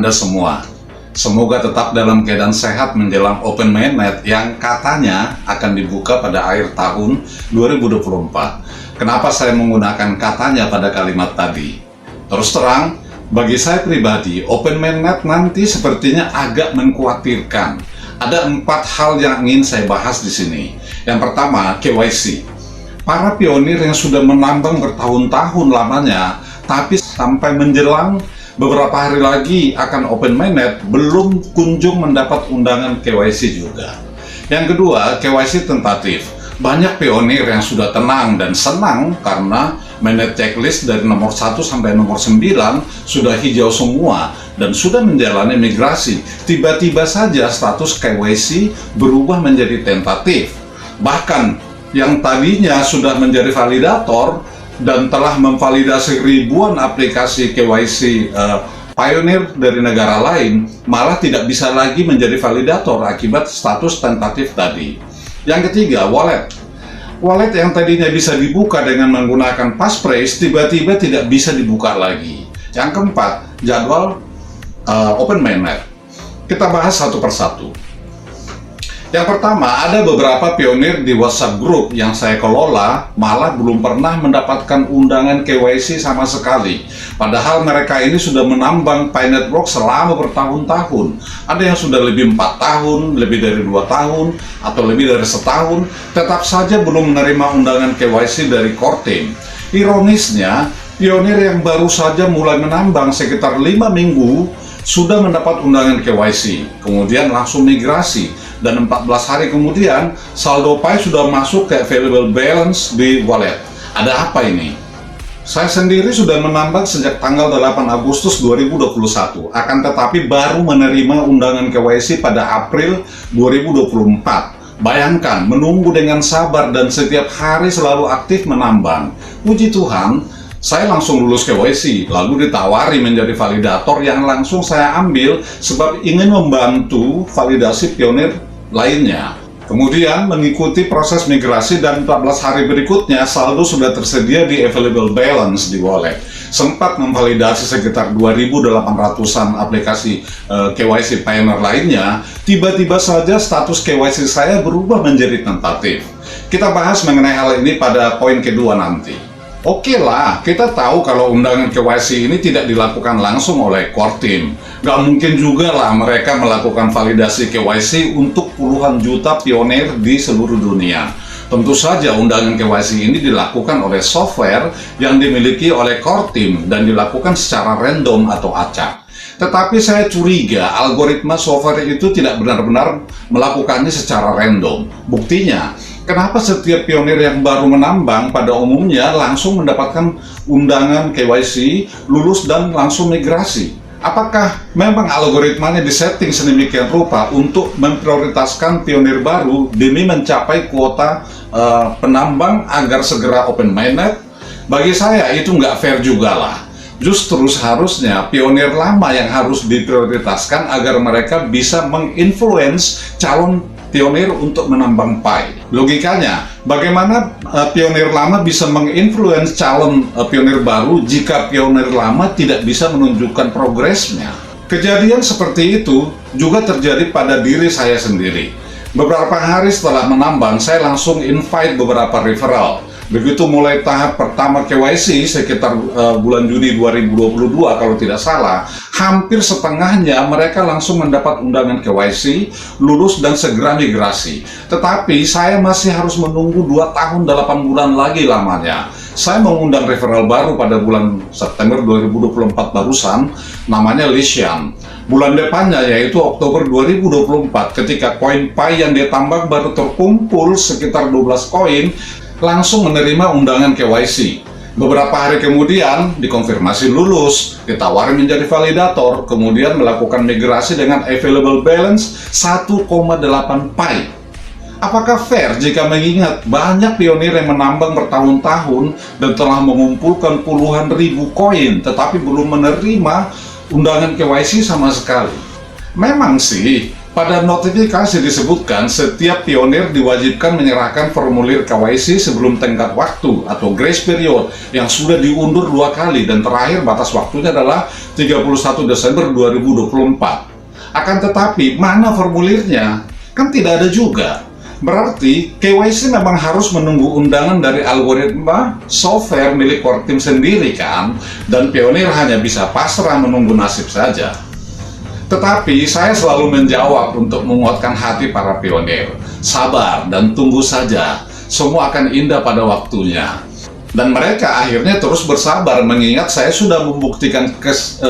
Anda semua. Semoga tetap dalam keadaan sehat menjelang Open Mainnet yang katanya akan dibuka pada akhir tahun 2024. Kenapa saya menggunakan katanya pada kalimat tadi? Terus terang, bagi saya pribadi, Open Mainnet nanti sepertinya agak mengkhawatirkan. Ada 4 hal yang ingin saya bahas di sini. Yang pertama, KYC. Para pionir yang sudah menambang bertahun-tahun lamanya, tapi sampai menjelang beberapa hari lagi akan Open Mainnet belum kunjung mendapat undangan KYC juga. Yang kedua, KYC tentatif. Banyak pionir yang sudah tenang dan senang karena mainnet checklist dari nomor 1 sampai nomor 9 sudah hijau semua dan sudah menjalani migrasi. Tiba-tiba saja status KYC berubah menjadi tentatif. Bahkan yang tadinya sudah menjadi validator dan telah memvalidasi ribuan aplikasi KYC pioneer dari negara lain, malah tidak bisa lagi menjadi validator akibat status tentatif tadi. Yang ketiga, wallet. Wallet yang tadinya bisa dibuka dengan menggunakan passphrase, tiba-tiba tidak bisa dibuka lagi. Yang keempat, jadwal Open Mainnet. Kita bahas satu persatu. Yang pertama, ada beberapa pionir di WhatsApp group yang saya kelola malah belum pernah mendapatkan undangan KYC sama sekali. Padahal mereka ini sudah menambang Pi Network selama bertahun-tahun. Ada yang sudah lebih 4 tahun, lebih dari 2 tahun, atau lebih dari setahun, tetap saja belum menerima undangan KYC dari core team. Ironisnya, pionir yang baru saja mulai menambang sekitar 5 minggu sudah mendapat undangan KYC, kemudian langsung migrasi. Dan 14 hari kemudian, saldo Pi sudah masuk ke available balance di wallet. Ada apa ini? Saya sendiri sudah menambang sejak tanggal 8 Agustus 2021, akan tetapi baru menerima undangan KYC pada April 2024. Bayangkan, menunggu dengan sabar dan setiap hari selalu aktif menambang. Puji Tuhan, saya langsung lulus KYC, lalu ditawari menjadi validator yang langsung saya ambil sebab ingin membantu validasi pionir lainnya. Kemudian mengikuti proses migrasi dan 14 hari berikutnya saldo sudah tersedia di available balance di wallet. Sempat memvalidasi sekitar 2.800-an aplikasi KYC pioneer lainnya, tiba-tiba saja status KYC saya berubah menjadi tentatif. Kita bahas mengenai hal ini pada poin kedua nanti. Oke lah, kita tahu kalau undangan KYC ini tidak dilakukan langsung oleh core team. Gak mungkin juga lah mereka melakukan validasi KYC untuk puluhan juta pionir di seluruh dunia. Tentu saja undangan KYC ini dilakukan oleh software yang dimiliki oleh core team dan dilakukan secara random atau acak. Tetapi saya curiga algoritma software itu tidak benar-benar melakukannya secara random. Buktinya, kenapa setiap pionir yang baru menambang pada umumnya langsung mendapatkan undangan KYC, lulus dan langsung migrasi? Apakah memang algoritmanya disetting sedemikian rupa untuk memprioritaskan pionir baru demi mencapai kuota penambang agar segera Open Mainnet? Bagi saya itu nggak fair juga lah. Justru seharusnya pionir lama yang harus diprioritaskan agar mereka bisa menginfluence calon pionir untuk menambang Pi. Logikanya, bagaimana pionir lama bisa menginfluence calon pionir baru jika pionir lama tidak bisa menunjukkan progresnya? Kejadian seperti itu juga terjadi pada diri saya sendiri. Beberapa hari setelah menambang, saya langsung invite beberapa referral. Begitu mulai tahap pertama KYC sekitar bulan Juni 2022 kalau tidak salah, hampir setengahnya mereka langsung mendapat undangan KYC, lulus dan segera migrasi. Tetapi saya masih harus menunggu 2 tahun 8 bulan lagi lamanya. Saya mengundang referral baru pada bulan September 2024 barusan, namanya Lishan. Bulan depannya yaitu Oktober 2024 ketika koin Pi yang dia tambang baru terkumpul sekitar 12 koin, langsung menerima undangan KYC. Beberapa hari kemudian dikonfirmasi lulus, ditawari menjadi validator, kemudian melakukan migrasi dengan available balance 1,8 Pi. Apakah fair jika mengingat banyak pionir yang menambang bertahun-tahun dan telah mengumpulkan puluhan ribu koin tetapi belum menerima undangan KYC sama sekali? Memang sih, Pada notifikasi disebutkan setiap pionir diwajibkan menyerahkan formulir KYC sebelum tenggat waktu atau grace period yang sudah diundur 2 kali dan terakhir batas waktunya adalah 31 Desember 2024. Akan tetapi mana formulirnya? Kan tidak ada juga. Berarti KYC memang harus menunggu undangan dari algoritma software milik Kortim sendiri kan, dan pionir hanya bisa pasrah menunggu nasib saja. Tetapi saya selalu menjawab untuk menguatkan hati para pionir. Sabar dan tunggu saja, semua akan indah pada waktunya. Dan mereka akhirnya terus bersabar mengingat saya sudah membuktikan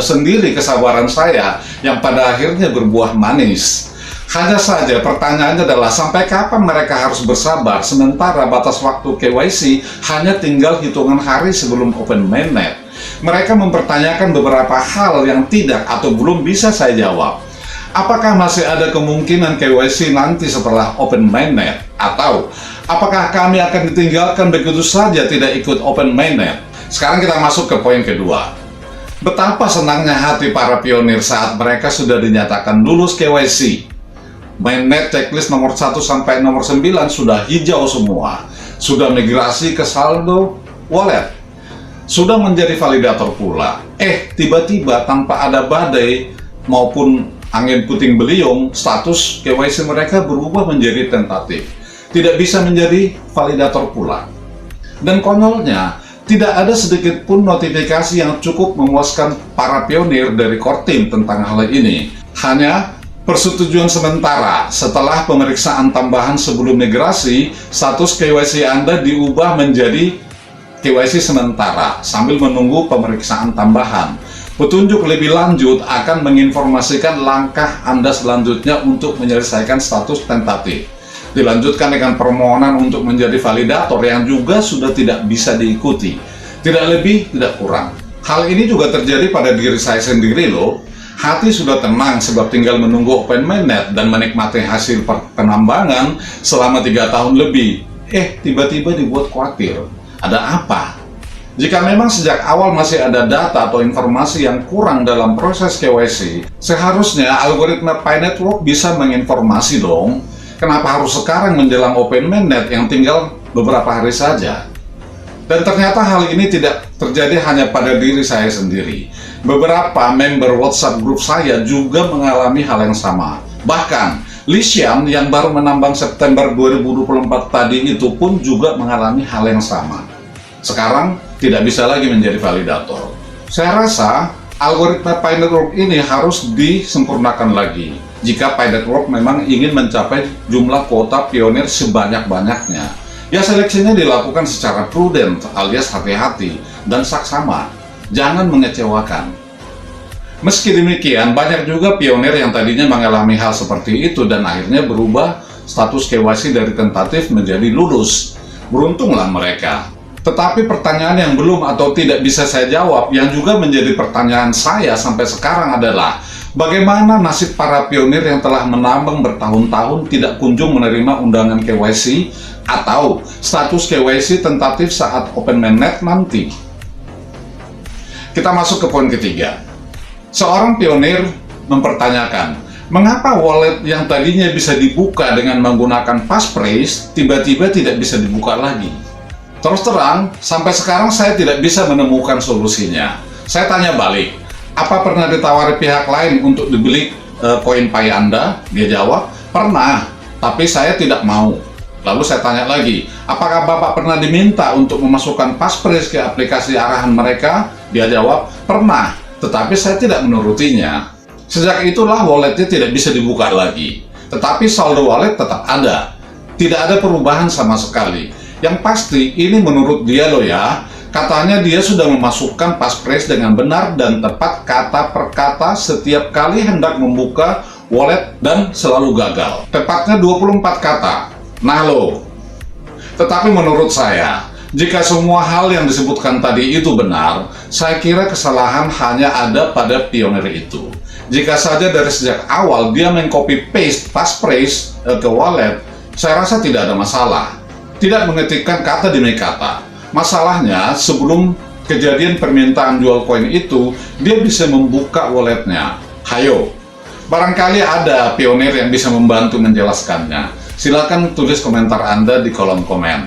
sendiri kesabaran saya yang pada akhirnya berbuah manis. Hanya saja pertanyaannya adalah sampai kapan mereka harus bersabar sementara batas waktu KYC hanya tinggal hitungan hari sebelum open mainnet. Mereka mempertanyakan beberapa hal yang tidak atau belum bisa saya jawab. Apakah masih ada kemungkinan KYC nanti setelah open mainnet? Atau apakah kami akan ditinggalkan begitu saja tidak ikut open mainnet? Sekarang kita masuk ke poin kedua. Betapa senangnya hati para pionir saat mereka sudah dinyatakan lulus KYC. Mainnet checklist nomor 1 sampai nomor 9 sudah hijau semua. Sudah migrasi ke saldo wallet. Sudah menjadi validator pula. Tiba-tiba tanpa ada badai maupun angin puting beliung, status KYC mereka berubah menjadi tentatif. Tidak bisa menjadi validator pula. Dan konyolnya, tidak ada sedikit pun notifikasi yang cukup memuaskan para pionir dari Kortim tentang hal ini. Hanya persetujuan sementara setelah pemeriksaan tambahan sebelum migrasi, status KYC Anda diubah menjadi KYC sementara sambil menunggu pemeriksaan tambahan. Petunjuk lebih lanjut akan menginformasikan langkah Anda selanjutnya untuk menyelesaikan status tentatif. Dilanjutkan dengan permohonan untuk menjadi validator yang juga sudah tidak bisa diikuti. Tidak lebih, tidak kurang. Hal ini juga terjadi pada diri saya sendiri loh. Hati sudah tenang sebab tinggal menunggu open mainnet dan menikmati hasil penambangan selama 3 tahun lebih. Tiba-tiba dibuat khawatir. Ada apa? Jika memang sejak awal masih ada data atau informasi yang kurang dalam proses KYC, seharusnya algoritma Pi Network bisa menginformasi dong. Kenapa harus sekarang menjelang open mainnet yang tinggal beberapa hari saja? Dan ternyata hal ini tidak terjadi hanya pada diri saya sendiri. Beberapa member WhatsApp grup saya juga mengalami hal yang sama. Bahkan, Lisian yang baru menambang September 2024 tadi itu pun juga mengalami hal yang sama. Sekarang, tidak bisa lagi menjadi validator. Saya rasa, algoritma Pi Network ini harus disempurnakan lagi. Jika Pi Network memang ingin mencapai jumlah kuota pionir sebanyak-banyaknya. Ya, seleksinya dilakukan secara prudent alias hati-hati dan saksama. Jangan mengecewakan. Meski demikian, banyak juga pionir yang tadinya mengalami hal seperti itu dan akhirnya berubah status KYC dari tentatif menjadi lulus. Beruntunglah mereka. Tetapi pertanyaan yang belum atau tidak bisa saya jawab, yang juga menjadi pertanyaan saya sampai sekarang adalah bagaimana nasib para pionir yang telah menambang bertahun-tahun tidak kunjung menerima undangan KYC atau status KYC tentatif saat open mainnet nanti? Kita masuk ke poin ketiga. Seorang pionir mempertanyakan, mengapa wallet yang tadinya bisa dibuka dengan menggunakan passphrase tiba-tiba tidak bisa dibuka lagi? Terus terang, sampai sekarang saya tidak bisa menemukan solusinya. Saya tanya balik, apa pernah ditawari pihak lain untuk dibeli koin Pi Anda? Dia jawab, pernah, tapi saya tidak mau. Lalu saya tanya lagi, apakah Bapak pernah diminta untuk memasukkan passphrase ke aplikasi arahan mereka? Dia jawab, pernah, tetapi saya tidak menurutinya. Sejak itulah walletnya tidak bisa dibuka lagi. Tetapi saldo wallet tetap ada. Tidak ada perubahan sama sekali. Yang pasti, ini menurut dia loh ya, katanya dia sudah memasukkan passphrase dengan benar dan tepat kata per kata setiap kali hendak membuka wallet dan selalu gagal. Tepatnya 24 kata. Nah loh, tetapi menurut saya, jika semua hal yang disebutkan tadi itu benar, saya kira kesalahan hanya ada pada pionir itu. Jika saja dari sejak awal dia mengcopy paste passphrase ke wallet, saya rasa tidak ada masalah. Tidak mengetikkan kata demi kata. Masalahnya, sebelum kejadian permintaan jual koin itu, dia bisa membuka walletnya. Hayo, Barangkali ada pionir yang bisa membantu menjelaskannya. Silakan tulis komentar Anda di kolom komen.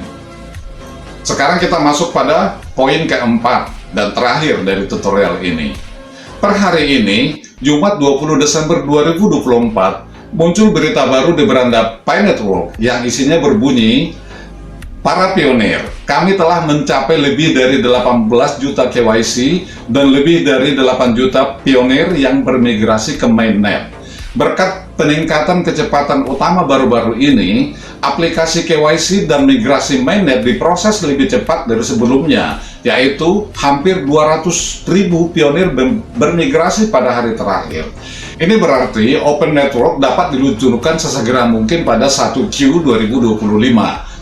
Sekarang kita masuk pada poin keempat dan terakhir dari tutorial ini. Per hari ini, Jumat 20 Desember 2024, muncul berita baru di beranda Pi Network yang isinya berbunyi, para pionir, kami telah mencapai lebih dari 18 juta KYC dan lebih dari 8 juta pionir yang bermigrasi ke mainnet. Berkat peningkatan kecepatan utama baru-baru ini, aplikasi KYC dan migrasi mainnet diproses lebih cepat dari sebelumnya, yaitu hampir 200.000 pionir bermigrasi pada hari terakhir. Ini berarti Open Network dapat diluncurkan sesegera mungkin pada 1Q 2025,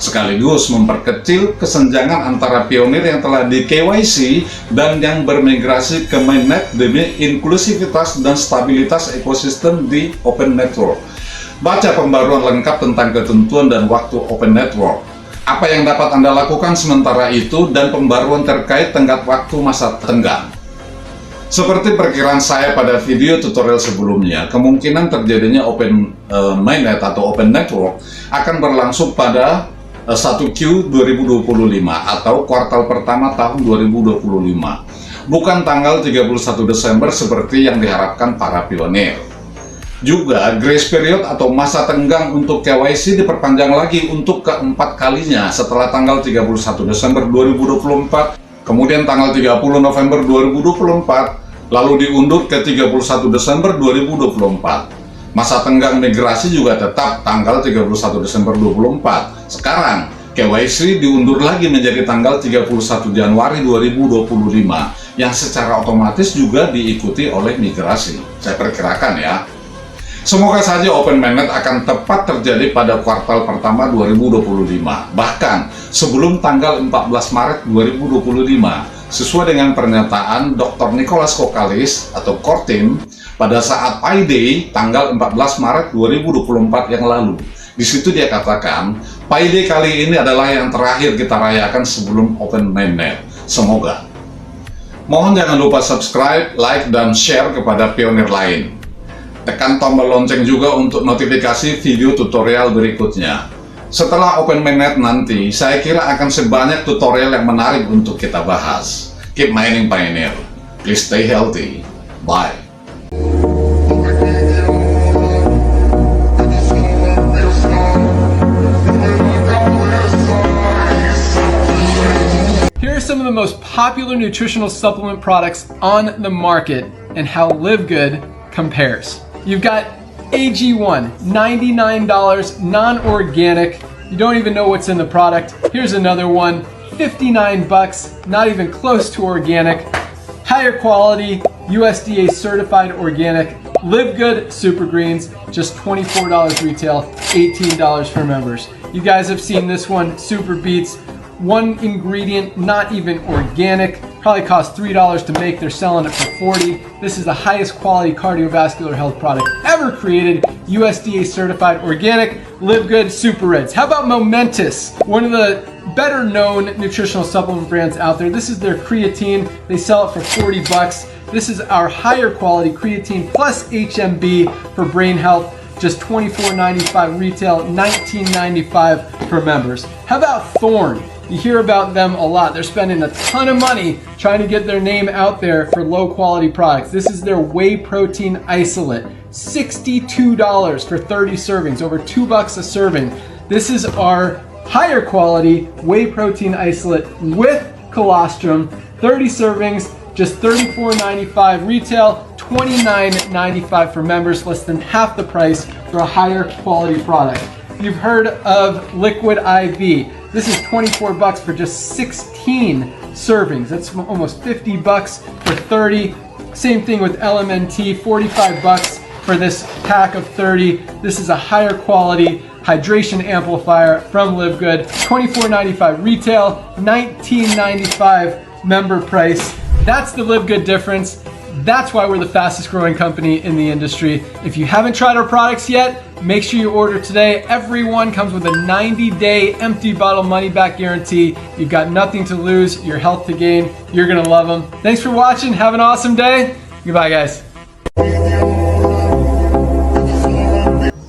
sekaligus memperkecil kesenjangan antara pionir yang telah di KYC dan yang bermigrasi ke mainnet demi inklusivitas dan stabilitas ekosistem di Open Network. Baca pembaruan lengkap tentang ketentuan dan waktu Open Network. Apa yang dapat Anda lakukan sementara itu dan pembaruan terkait tenggat waktu masa tenggang. Seperti perkiraan saya pada video tutorial sebelumnya, kemungkinan terjadinya Open Mainnet atau Open Network akan berlangsung pada 1Q 2025 atau kuartal pertama tahun 2025, bukan tanggal 31 Desember seperti yang diharapkan para pionir. Juga grace period atau masa tenggang untuk KYC diperpanjang lagi untuk keempat kalinya setelah tanggal 31 Desember 2024, kemudian tanggal 30 November 2024, lalu diundur ke 31 Desember 2024. Masa tenggang migrasi juga tetap tanggal 31 Desember 2024. Sekarang, KYC diundur lagi menjadi tanggal 31 Januari 2025, yang secara otomatis juga diikuti oleh migrasi. Saya perkirakan ya. Semoga saja Open Mainnet akan tepat terjadi pada kuartal pertama 2025, bahkan sebelum tanggal 14 Maret 2025, sesuai dengan pernyataan Dr. Nicholas Kokalis atau Kortim pada saat Pi Day tanggal 14 Maret 2024 yang lalu. Di situ dia katakan, Pi Day kali ini adalah yang terakhir kita rayakan sebelum Open Mainnet. Semoga. Mohon jangan lupa subscribe, like, dan share kepada pionir lain. Tekan tombol lonceng juga untuk notifikasi video tutorial berikutnya. Setelah Open Mainnet nanti, saya kira akan sebanyak tutorial yang menarik untuk kita bahas. Keep mining pioneer. Please stay healthy. Bye. Here are some of the most popular nutritional supplement products on the market and how Live Good compares. You've got AG1, $99, non-organic. You don't even know what's in the product. Here's another one, $59, not even close to organic. Higher quality, USDA certified organic. Live Good Super Greens, just $24 retail, $18 for members. You guys have seen this one, Super Beets. One ingredient, not even organic, probably cost $3 to make. They're selling it for $40. This is the highest quality cardiovascular health product ever created, USDA certified organic. Live Good Super Reds. How about Momentous, one of the better known nutritional supplement brands out there. This is their creatine. They sell it for $40. This is our higher quality creatine plus HMB for brain health. Just $24.95 retail, $19.95 for members. How about Thorne? You hear about them a lot. They're spending a ton of money trying to get their name out there for low quality products. This is their whey protein isolate, $62 for 30 servings, over $2 a serving. This is our higher quality whey protein isolate with colostrum, 30 servings, just $34.95 retail, $29.95 for members, less than half the price for a higher quality product. You've heard of Liquid IV. This is $24 for just 16 servings. That's almost $50 for 30. Same thing with LMNT, $45 for this pack of 30. This is a higher quality hydration amplifier from Live Good. $24.95 retail, $19.95 member price. That's the Live Good difference. That's why we're the fastest growing company in the industry. If you haven't tried our products yet, make sure you order today. Every one comes with a 90-day empty bottle money back guarantee. You've got nothing to lose, your health to gain. You're gonna love them. Thanks for watching. Have an awesome day. Goodbye, guys.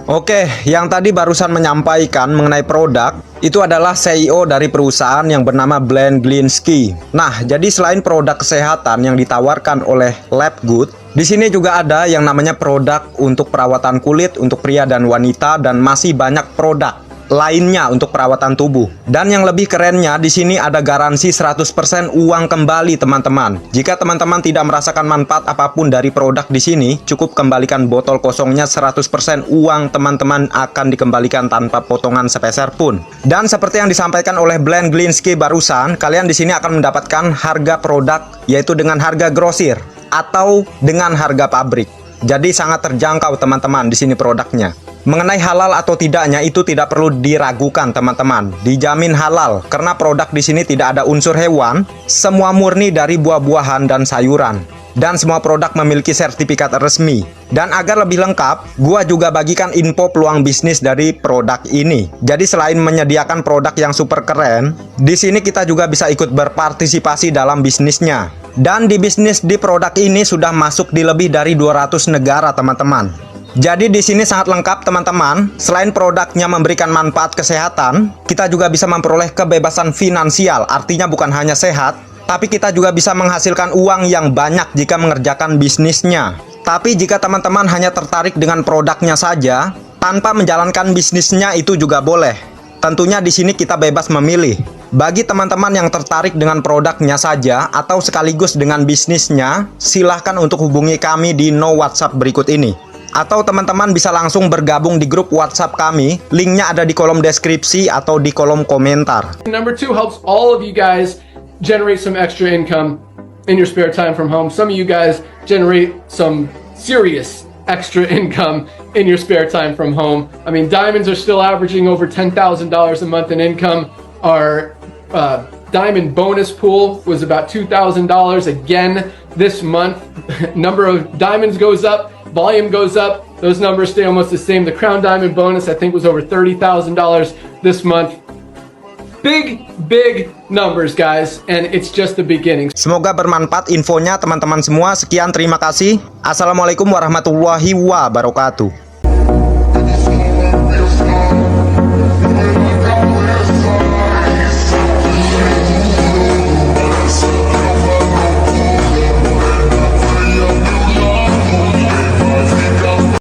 Oke, yang tadi barusan menyampaikan mengenai produk itu adalah CEO dari perusahaan yang bernama Glenn Glinsky. Nah, jadi selain produk kesehatan yang ditawarkan oleh Labgood, di sini juga ada yang namanya produk untuk perawatan kulit untuk pria dan wanita, dan masih banyak produk lainnya untuk perawatan tubuh. Dan yang lebih kerennya di sini ada garansi 100% uang kembali, teman-teman. Jika teman-teman tidak merasakan manfaat apapun dari produk di sini, cukup kembalikan botol kosongnya, 100% uang teman-teman akan dikembalikan tanpa potongan sepeser pun. Dan seperti yang disampaikan oleh Glenn Glinsky barusan, kalian di sini akan mendapatkan harga produk yaitu dengan harga grosir atau dengan harga pabrik. Jadi sangat terjangkau, teman-teman, di sini produknya. Mengenai halal atau tidaknya itu tidak perlu diragukan, teman-teman. Dijamin halal karena produk di sini tidak ada unsur hewan, semua murni dari buah-buahan dan sayuran. Dan semua produk memiliki sertifikat resmi. Dan agar lebih lengkap, gua juga bagikan info peluang bisnis dari produk ini. Jadi selain menyediakan produk yang super keren, di sini kita juga bisa ikut berpartisipasi dalam bisnisnya. Dan di bisnis di produk ini sudah masuk di lebih dari 200 negara, teman-teman. Jadi di sini sangat lengkap, teman-teman. Selain produknya memberikan manfaat kesehatan, kita juga bisa memperoleh kebebasan finansial. Artinya bukan hanya sehat, tapi kita juga bisa menghasilkan uang yang banyak jika mengerjakan bisnisnya. Tapi jika teman-teman hanya tertarik dengan produknya saja, tanpa menjalankan bisnisnya itu juga boleh. Tentunya di sini kita bebas memilih. Bagi teman-teman yang tertarik dengan produknya saja atau sekaligus dengan bisnisnya, silahkan untuk hubungi kami di no WhatsApp berikut ini. Atau teman-teman bisa langsung bergabung di grup WhatsApp kami. Linknya ada di kolom deskripsi atau di kolom komentar. Number 2 helps all of you guys generate some extra income in your spare time from home. Some of you guys generate some serious extra income in your spare time from home. I mean, diamonds are still averaging over $10,000 a month in income. Our diamond bonus pool was about $2,000 again this month. Number of diamonds goes up, volume goes up, those numbers stay almost the same. The crown diamond bonus I think was over $30,000 this month. Big numbers, guys, and it's just the beginning. Semoga bermanfaat infonya, teman-teman semua. Sekian, terima kasih. Assalamualaikum warahmatullahi wabarakatuh.